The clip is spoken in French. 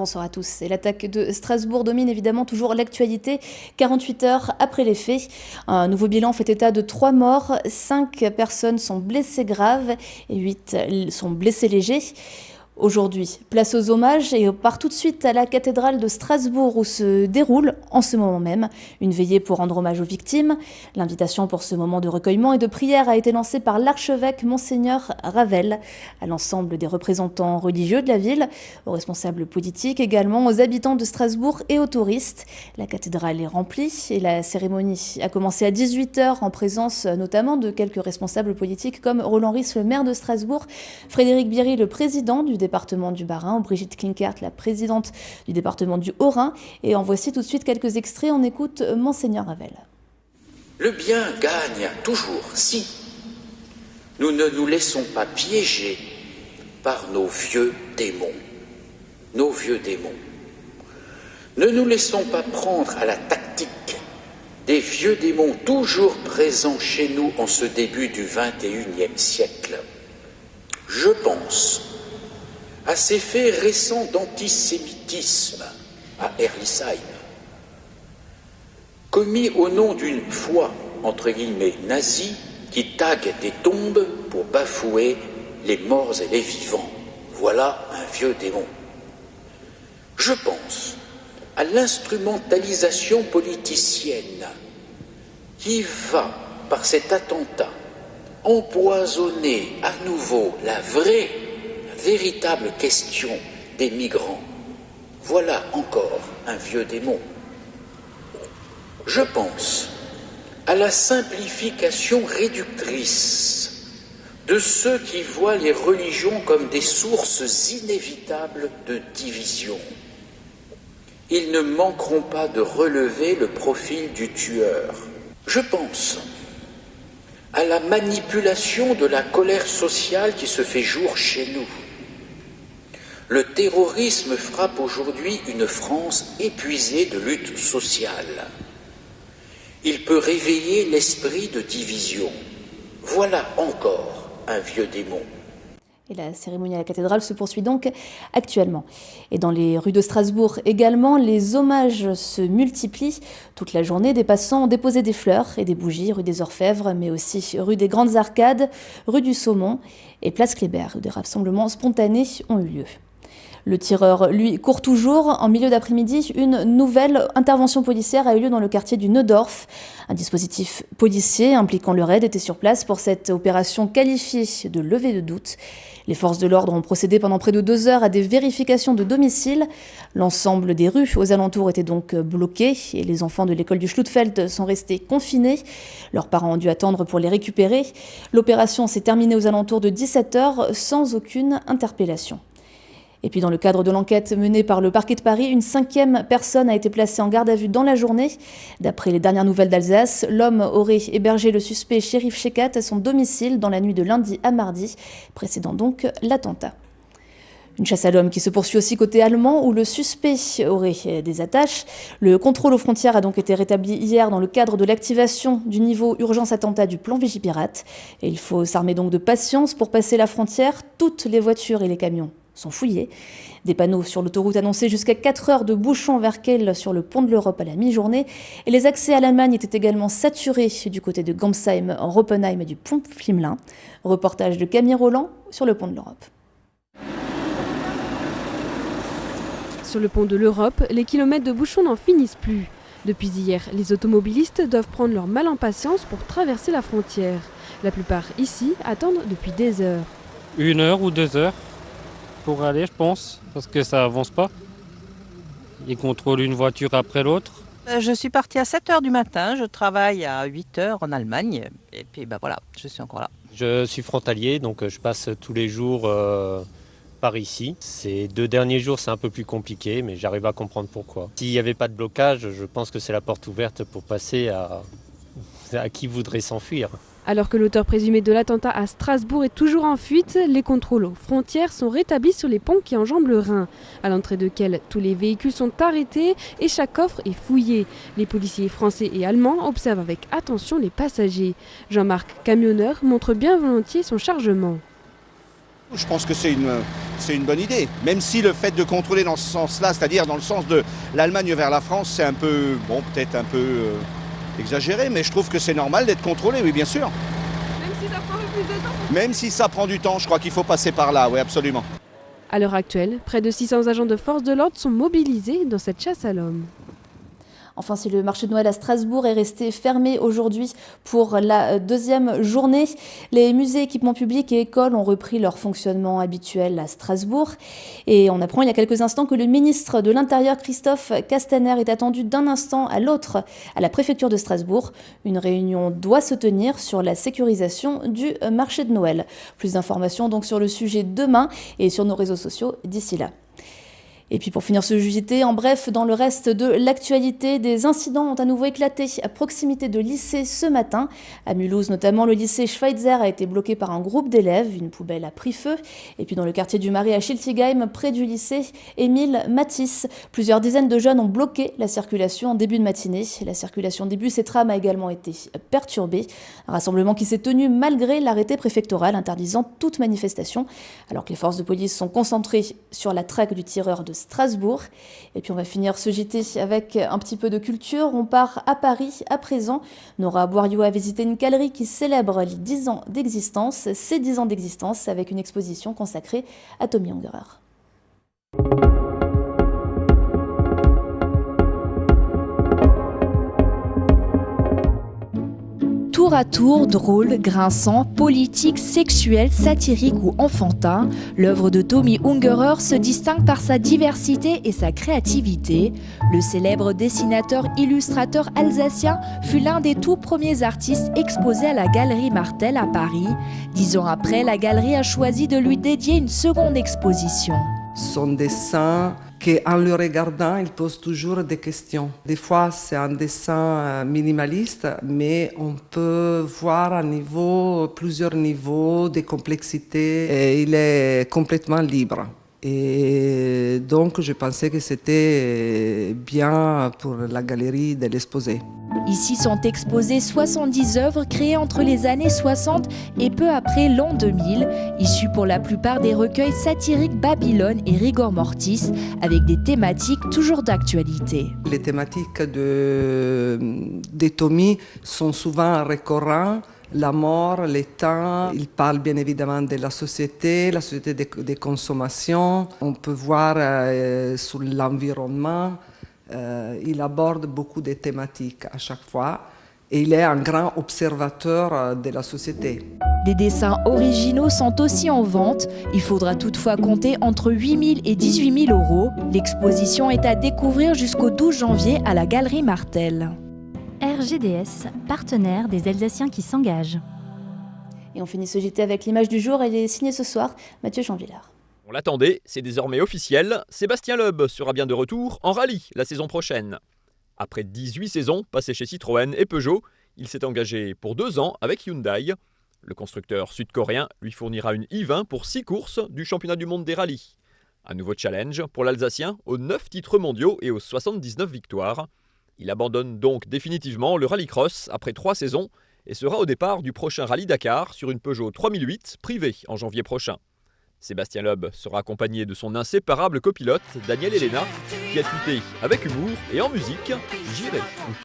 Bonsoir à tous. Et l'attaque de Strasbourg domine évidemment toujours l'actualité. 48 heures après les faits, un nouveau bilan fait état de 3 morts. 5 personnes sont blessées graves et 8 sont blessées légers. Aujourd'hui, place aux hommages et on part tout de suite à la cathédrale de Strasbourg où se déroule, en ce moment même, une veillée pour rendre hommage aux victimes. L'invitation pour ce moment de recueillement et de prière a été lancée par l'archevêque Monseigneur Ravel à l'ensemble des représentants religieux de la ville, aux responsables politiques également, aux habitants de Strasbourg et aux touristes. La cathédrale est remplie et la cérémonie a commencé à 18h en présence notamment de quelques responsables politiques comme Roland Ries, le maire de Strasbourg, Frédéric Bierry, le président du département du Bas-Rhin, Brigitte Klinkert, la présidente du département du Haut-Rhin. Et en voici tout de suite quelques extraits. On écoute Monseigneur Ravel. Le bien gagne toujours si nous ne nous laissons pas piéger par nos vieux démons. Nos vieux démons. Ne nous laissons pas prendre à la tactique des vieux démons toujours présents chez nous en ce début du XXIe siècle. Je pense à ces faits récents d'antisémitisme à Herlisheim, commis au nom d'une foi, entre guillemets, nazie, qui tague des tombes pour bafouer les morts et les vivants. Voilà un vieux démon. Je pense à l'instrumentalisation politicienne qui va, par cet attentat, empoisonner à nouveau la véritable question des migrants. Voilà encore un vieux démon. Je pense à la simplification réductrice de ceux qui voient les religions comme des sources inévitables de division. Ils ne manqueront pas de relever le profil du tueur. Je pense à la manipulation de la colère sociale qui se fait jour chez nous. Le terrorisme frappe aujourd'hui une France épuisée de lutte sociale. Il peut réveiller l'esprit de division. Voilà encore un vieux démon. Et la cérémonie à la cathédrale se poursuit donc actuellement. Et dans les rues de Strasbourg également, les hommages se multiplient. Toute la journée, des passants ont déposé des fleurs et des bougies, rue des Orfèvres, mais aussi rue des Grandes Arcades, rue du Saumon et place Kléber, où des rassemblements spontanés ont eu lieu. Le tireur, lui, court toujours. En milieu d'après-midi, une nouvelle intervention policière a eu lieu dans le quartier du Neudorf. Un dispositif policier impliquant le RAID était sur place pour cette opération qualifiée de levée de doute. Les forces de l'ordre ont procédé pendant près de 2 heures à des vérifications de domicile. L'ensemble des rues aux alentours étaient donc bloquées et les enfants de l'école du Schlutfeld sont restés confinés. Leurs parents ont dû attendre pour les récupérer. L'opération s'est terminée aux alentours de 17 heures sans aucune interpellation. Et puis dans le cadre de l'enquête menée par le parquet de Paris, une 5e personne a été placée en garde à vue dans la journée. D'après les dernières nouvelles d'Alsace, l'homme aurait hébergé le suspect Cherif Shekat à son domicile dans la nuit de lundi à mardi, précédant donc l'attentat. Une chasse à l'homme qui se poursuit aussi côté allemand où le suspect aurait des attaches. Le contrôle aux frontières a donc été rétabli hier dans le cadre de l'activation du niveau urgence attentat du plan Vigipirate. Et il faut s'armer donc de patience pour passer la frontière. Toutes les voitures et les camions sont fouillés. Des panneaux sur l'autoroute annonçaient jusqu'à 4 heures de bouchons vers Kehl sur le pont de l'Europe à la mi-journée. Et les accès à l'Allemagne étaient également saturés du côté de Gamsheim, Roppenheim et du pont Flimelin. Reportage de Camille Roland sur le pont de l'Europe. Sur le pont de l'Europe, les kilomètres de bouchons n'en finissent plus. Depuis hier, les automobilistes doivent prendre leur mal en patience pour traverser la frontière. La plupart ici attendent depuis des heures. 1 heure ou 2 heures pour aller, je pense, parce que ça avance pas. Ils contrôlent une voiture après l'autre. Je suis partie à 7h du matin, je travaille à 8h en Allemagne, et puis voilà, je suis encore là. Je suis frontalier, donc je passe tous les jours par ici. Ces 2 derniers jours, c'est un peu plus compliqué, mais j'arrive à comprendre pourquoi. S'il n'y avait pas de blocage, je pense que c'est la porte ouverte pour passer à qui voudrait s'enfuir. Alors que l'auteur présumé de l'attentat à Strasbourg est toujours en fuite, les contrôles aux frontières sont rétablis sur les ponts qui enjambent le Rhin, à l'entrée desquels tous les véhicules sont arrêtés et chaque coffre est fouillé. Les policiers français et allemands observent avec attention les passagers. Jean-Marc, camionneur, montre bien volontiers son chargement. Je pense que c'est c'est une bonne idée. Même si le fait de contrôler dans ce sens-là, c'est-à-dire dans le sens de l'Allemagne vers la France, c'est un peu, bon, peut-être un peu exagéré, mais je trouve que c'est normal d'être contrôlé, oui, bien sûr. Même si ça prend plus de temps. Même si ça prend du temps, je crois qu'il faut passer par là, oui, absolument. À l'heure actuelle, près de 600 agents de force de l'ordre sont mobilisés dans cette chasse à l'homme. Enfin, si le marché de Noël à Strasbourg est resté fermé aujourd'hui pour la deuxième journée, les musées, équipements publics et écoles ont repris leur fonctionnement habituel à Strasbourg. Et on apprend il y a quelques instants que le ministre de l'Intérieur, Christophe Castaner, est attendu d'un instant à l'autre à la préfecture de Strasbourg. Une réunion doit se tenir sur la sécurisation du marché de Noël. Plus d'informations donc sur le sujet demain et sur nos réseaux sociaux d'ici là. Et puis pour finir ce JT, en bref, dans le reste de l'actualité, des incidents ont à nouveau éclaté à proximité de lycées ce matin. À Mulhouse notamment, le lycée Schweitzer a été bloqué par un groupe d'élèves. Une poubelle a pris feu. Et puis dans le quartier du Marais à Schiltigheim, près du lycée Émile Matisse, plusieurs dizaines de jeunes ont bloqué la circulation en début de matinée. La circulation des bus et trams a également été perturbée. Un rassemblement qui s'est tenu malgré l'arrêté préfectoral interdisant toute manifestation, alors que les forces de police sont concentrées sur la traque du tireur de Strasbourg. Et puis on va finir ce JT avec un petit peu de culture. On part à Paris à présent. Nora Boirio a visité une galerie qui célèbre les 10 ans d'existence, ses 10 ans d'existence, avec une exposition consacrée à Tommy Ungerer. Tour à tour, drôle, grinçant, politique, sexuel, satirique ou enfantin, l'œuvre de Tommy Ungerer se distingue par sa diversité et sa créativité. Le célèbre dessinateur-illustrateur alsacien fut l'un des tout premiers artistes exposés à la Galerie Martel à Paris. 10 ans après, la galerie a choisi de lui dédier une seconde exposition. Son dessin, qu'en le regardant, il pose toujours des questions. Des fois, c'est un dessin minimaliste, mais on peut voir plusieurs niveaux de complexité et il est complètement libre. Et donc, je pensais que c'était bien pour la galerie de l'exposer. Ici sont exposées 70 œuvres créées entre les années 60 et peu après l'an 2000, issues pour la plupart des recueils satiriques Babylone et Rigor Mortis, avec des thématiques toujours d'actualité. Les thématiques de Tommy sont souvent récurrentes. La mort, le temps, il parle bien évidemment de la société de consommation. On peut voir sur l'environnement. Il aborde beaucoup de thématiques à chaque fois et il est un grand observateur de la société. Des dessins originaux sont aussi en vente. Il faudra toutefois compter entre 8 000 et 18 000 euros. L'exposition est à découvrir jusqu'au 12 janvier à la Galerie Martel. RGDS, partenaire des Alsaciens qui s'engagent. Et on finit ce JT avec l'image du jour. Elle est signée ce soir, Mathieu Jeanvillard. On l'attendait, c'est désormais officiel. Sébastien Loeb sera bien de retour en rallye la saison prochaine. Après 18 saisons passées chez Citroën et Peugeot, il s'est engagé pour 2 ans avec Hyundai. Le constructeur sud-coréen lui fournira une i20 pour 6 courses du championnat du monde des rallyes. Un nouveau challenge pour l'Alsacien aux 9 titres mondiaux et aux 79 victoires. Il abandonne donc définitivement le rallycross après 3 saisons et sera au départ du prochain rallye Dakar sur une Peugeot 3008 privée en janvier prochain. Sébastien Loeb sera accompagné de son inséparable copilote Daniel Elena qui a tweeté avec humour et en musique « J'irai ».